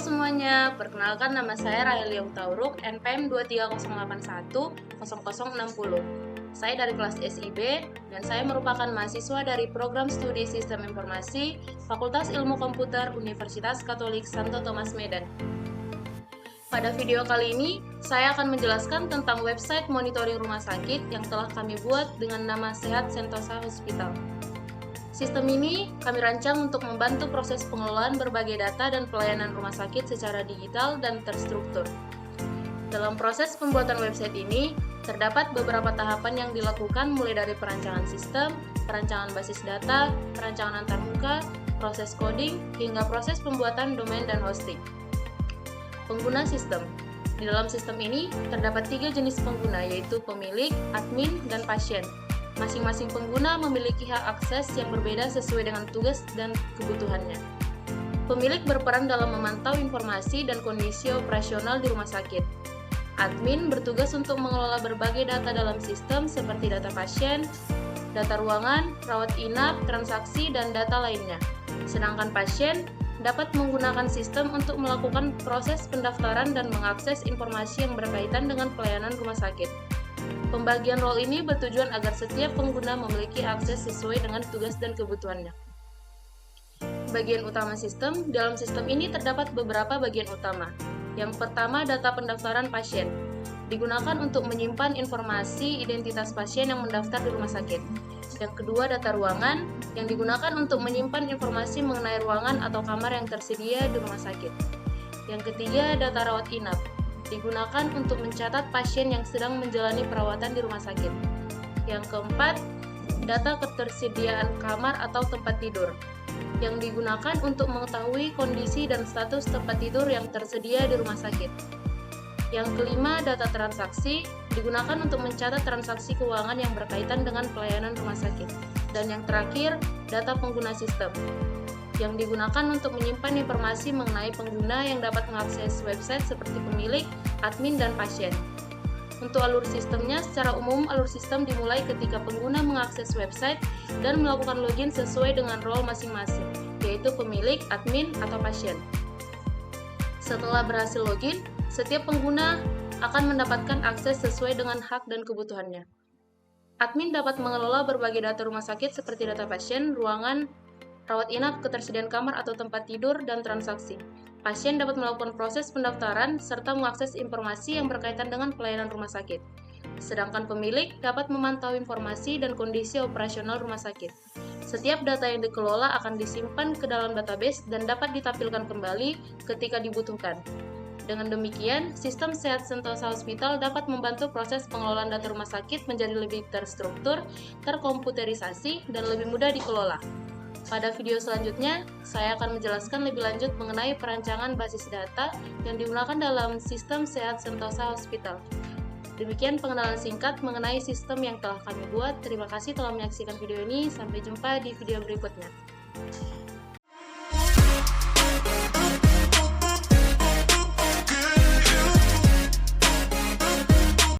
semuanya, perkenalkan nama saya Rahelia Utauruk, NPM 230810060. Saya dari kelas SIB dan saya merupakan mahasiswa dari Program Studi Sistem Informasi Fakultas Ilmu Komputer Universitas Katolik Santo Thomas Medan. Pada video kali ini, saya akan menjelaskan tentang website monitoring rumah sakit yang telah kami buat dengan nama Sehat Sentosa Hospital. Sistem ini kami rancang untuk membantu proses pengelolaan berbagai data dan pelayanan rumah sakit secara digital dan terstruktur. Dalam proses pembuatan website ini, terdapat beberapa tahapan yang dilakukan mulai dari perancangan sistem, perancangan basis data, perancangan antarmuka, proses coding, hingga proses pembuatan domain dan hosting. Pengguna sistem. Di dalam sistem ini, terdapat 3 jenis pengguna, yaitu pemilik, admin, dan pasien. Masing-masing pengguna memiliki hak akses yang berbeda sesuai dengan tugas dan kebutuhannya. Pemilik berperan dalam memantau informasi dan kondisi operasional di rumah sakit. Admin bertugas untuk mengelola berbagai data dalam sistem seperti data pasien, data ruangan, rawat inap, transaksi, dan data lainnya. Sedangkan pasien dapat menggunakan sistem untuk melakukan proses pendaftaran dan mengakses informasi yang berkaitan dengan pelayanan rumah sakit. Pembagian role ini bertujuan agar setiap pengguna memiliki akses sesuai dengan tugas dan kebutuhannya. Bagian utama sistem. Dalam sistem ini terdapat beberapa bagian utama. Yang pertama, data pendaftaran pasien. Digunakan untuk menyimpan informasi identitas pasien yang mendaftar di rumah sakit. Yang kedua, data ruangan, yang digunakan untuk menyimpan informasi mengenai ruangan atau kamar yang tersedia di rumah sakit. Yang ketiga, data rawat inap. Digunakan untuk mencatat pasien yang sedang menjalani perawatan di rumah sakit. Yang keempat, data ketersediaan kamar atau tempat tidur, yang digunakan untuk mengetahui kondisi dan status tempat tidur yang tersedia di rumah sakit. Yang kelima, data transaksi, digunakan untuk mencatat transaksi keuangan yang berkaitan dengan pelayanan rumah sakit. Dan yang terakhir, data pengguna sistem, yang digunakan untuk menyimpan informasi mengenai pengguna yang dapat mengakses website seperti pemilik, admin, dan pasien. Untuk alur sistemnya, secara umum alur sistem dimulai ketika pengguna mengakses website dan melakukan login sesuai dengan role masing-masing, yaitu pemilik, admin, atau pasien. Setelah berhasil login, setiap pengguna akan mendapatkan akses sesuai dengan hak dan kebutuhannya. Admin dapat mengelola berbagai data rumah sakit seperti data pasien, ruangan, rawat inap, ketersediaan kamar atau tempat tidur, dan transaksi. Pasien dapat melakukan proses pendaftaran serta mengakses informasi yang berkaitan dengan pelayanan rumah sakit. Sedangkan pemilik dapat memantau informasi dan kondisi operasional rumah sakit. Setiap data yang dikelola akan disimpan ke dalam database dan dapat ditampilkan kembali ketika dibutuhkan. Dengan demikian, sistem Sehat Sentosa Hospital dapat membantu proses pengelolaan data rumah sakit menjadi lebih terstruktur, terkomputerisasi, dan lebih mudah dikelola. Pada video selanjutnya, saya akan menjelaskan lebih lanjut mengenai perancangan basis data yang digunakan dalam sistem Sehat Sentosa Hospital. Demikian pengenalan singkat mengenai sistem yang telah kami buat. Terima kasih telah menyaksikan video ini. Sampai jumpa di video berikutnya.